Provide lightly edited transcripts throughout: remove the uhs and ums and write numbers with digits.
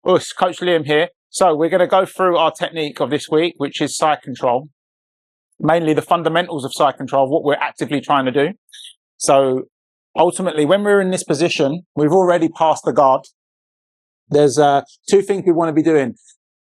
Us, Coach Liam here. So we're going to go through our technique of this week, which is side control. Mainly the fundamentals of side control, what we're actively trying to do. So ultimately, when we're in this position, we've already passed the guard. There's two things we want to be doing.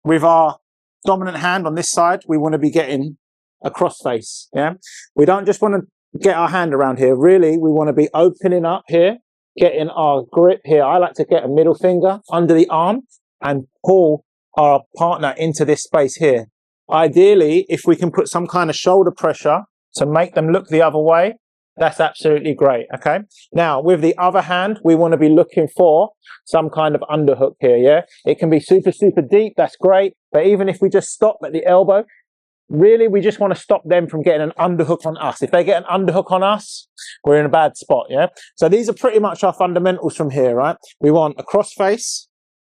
With our dominant hand on this side, we want to be getting a cross face. Yeah, we don't just want to get our hand around here. Really, we want to be opening up here, getting our grip here. I like to get a middle finger under the arm and pull our partner into this space here. Ideally, if we can put some kind of shoulder pressure to make them look the other way, that's absolutely great, okay? Now, with the other hand, we want to be looking for some kind of underhook here, yeah? It can be super, super deep, that's great. But even if we just stop at the elbow, really, we just want to stop them from getting an underhook on us. If they get an underhook on us, we're in a bad spot, yeah? So these are pretty much our fundamentals from here, right? We want a crossface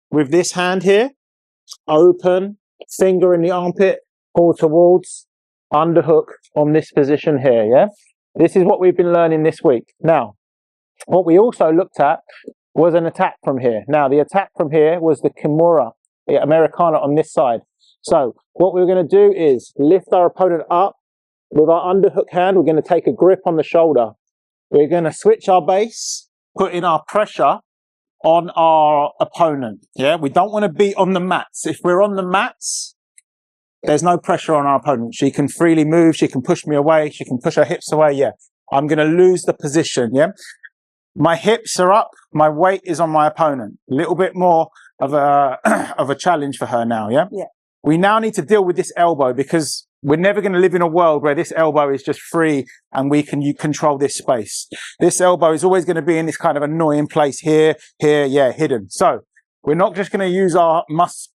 with this hand here, open, finger in the armpit, pull towards, underhook on this position here, yeah? This is what we've been learning this week. Now, what we also looked at was an attack from here. Now, the attack from here was the Kimura, the Americana on this side. So what we're going to do is lift our opponent up with our underhook hand. We're going to take a grip on the shoulder. We're going to switch our base, put in our pressure on our opponent. Yeah, we don't want to be on the mats. If we're on the mats, there's no pressure on our opponent. She can freely move. She can push me away. She can push her hips away. Yeah, I'm going to lose the position. Yeah, my hips are up. My weight is on my opponent. A little bit more of a of a challenge for her now. Yeah. Yeah. We now need to deal with this elbow because we're never going to live in a world where this elbow is just free and we can control this space. This elbow is always going to be in this kind of annoying place here, yeah, hidden. So we're not just going to use our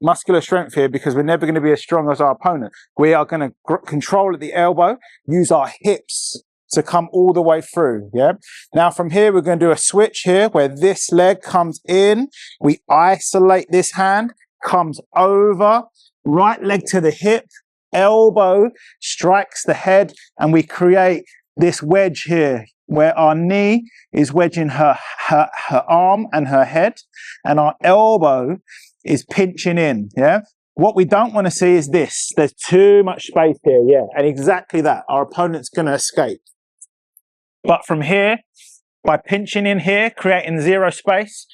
muscular strength here because we're never going to be as strong as our opponent. We are going to control at the elbow, use our hips to come all the way through, yeah? Now from here, we're going to do a switch here where this leg comes in. We isolate this hand, comes over, right leg to the hip, elbow strikes the head, and we create this wedge here where our knee is wedging her arm and her head, and our elbow is pinching in, yeah? What we don't want to see is this. There's too much space here, yeah, and exactly that. Our opponent's going to escape. But from here, by pinching in here, creating zero space,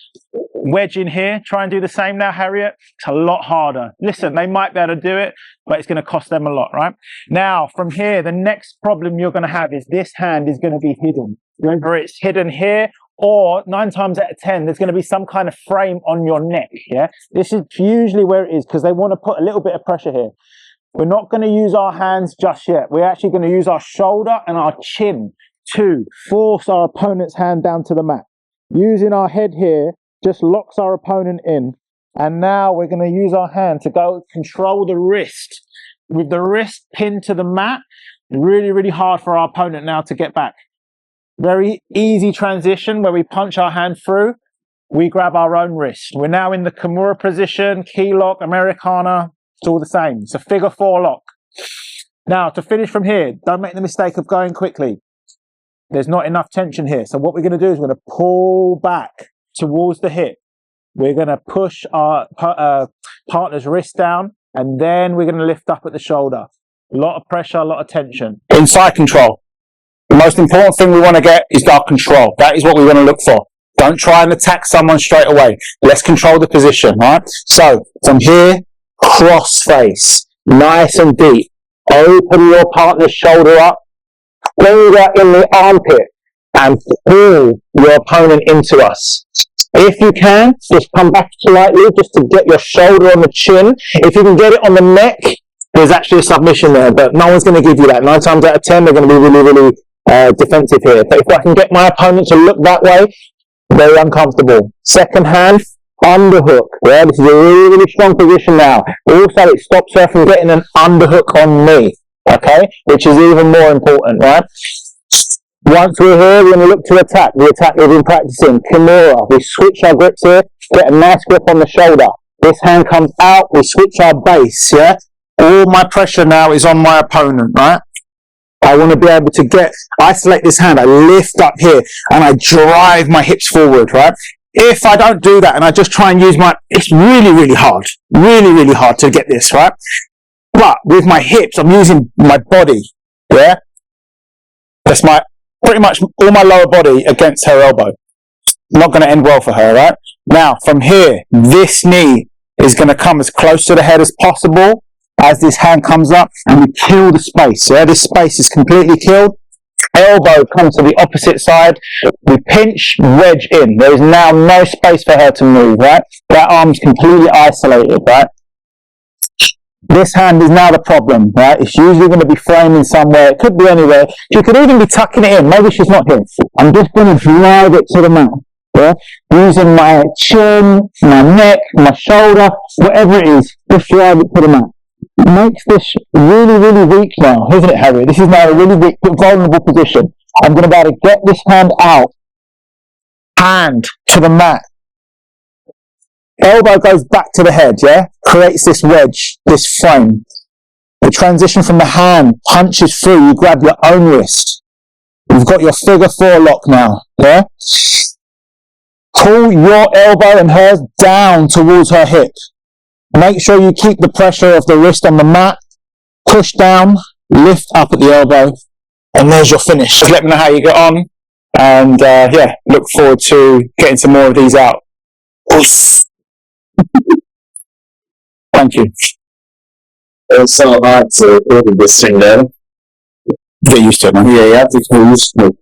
wedge in here, try and do the same now, Harriet. It's a lot harder. Listen, they might be able to do it, but it's going to cost them a lot, right? Now, from here, the next problem you're going to have is this hand is going to be hidden. Remember, it's hidden here, or 9 times out of 10, there's going to be some kind of frame on your neck, yeah? This is usually where it is because they want to put a little bit of pressure here. We're not going to use our hands just yet. We're actually going to use our shoulder and our chin to force our opponent's hand down to the mat. Using our head here just locks our opponent in, and now we're going to use our hand to go control the wrist. With the wrist pinned to the mat, really, really hard for our opponent now to get back. Very easy transition where we punch our hand through, we grab our own wrist. We're now in the Kimura position, key lock, Americana, it's all the same. It's a figure 4 lock. Now to finish from here, don't make the mistake of going quickly. There's not enough tension here. So what we're going to do is we're going to pull back towards the hip. We're going to push our partner's wrist down, and then we're going to lift up at the shoulder. A lot of pressure, a lot of tension. In side control, the most important thing we want to get is our control. That is what we want to look for. Don't try and attack someone straight away. Let's control the position, right? So from here, cross face, nice and deep. Open your partner's shoulder up. Finger in the armpit and pull your opponent into us. If you can, just come back slightly just to get your shoulder on the chin. If you can get it on the neck, there's actually a submission there, but no one's going to give you that. 9 times out of 10, they're going to be really, really defensive here. But if I can get my opponent to look that way, very uncomfortable. Second hand, underhook. Yeah, this is a really, really strong position now. Also, it stops her from getting an underhook on me. Okay, which is even more important, right? Once we're here, we're going to look to attack. The attack we've been practicing, Kimura. We switch our grips here, get a nice grip on the shoulder. This hand comes out, we switch our base, yeah? All my pressure now is on my opponent, right? I want to be able to isolate this hand. I lift up here and I drive my hips forward, right? if I don't do that and I just try and use it's really, really hard to get this, right? But with my hips, I'm using my body, yeah? That's pretty much all my lower body against her elbow. Not going to end well for her, right? Now, from here, this knee is going to come as close to the head as possible as this hand comes up, and we kill the space, yeah? This space is completely killed. Elbow comes to the opposite side. We pinch, wedge in. There is now no space for her to move, right? That arm's completely isolated, right? This hand is now the problem, right? It's usually going to be framing somewhere. It could be anywhere. She could even be tucking it in. Maybe she's not here. I'm just going to drive it to the mat, yeah? Using my chin, my neck, my shoulder, whatever it is, just drive it to the mat. It makes this really, really weak now, isn't it, Harry? This is now a really weak, vulnerable position. I'm going to be able to get this hand out, hand to the mat. Elbow goes back to the head, yeah? Creates this wedge, this frame. The transition from the hand punches through, you grab your own wrist. You've got your figure 4 lock now, yeah? Pull your elbow and hers down towards her hip. Make sure you keep the pressure of the wrist on the mat. Push down, lift up at the elbow, and there's your finish. Just let me know how you get on, and yeah, look forward to getting some more of these out. Thank you. It's so hard to do this thing there. Get used to it, man. Yeah, you have to get used to it.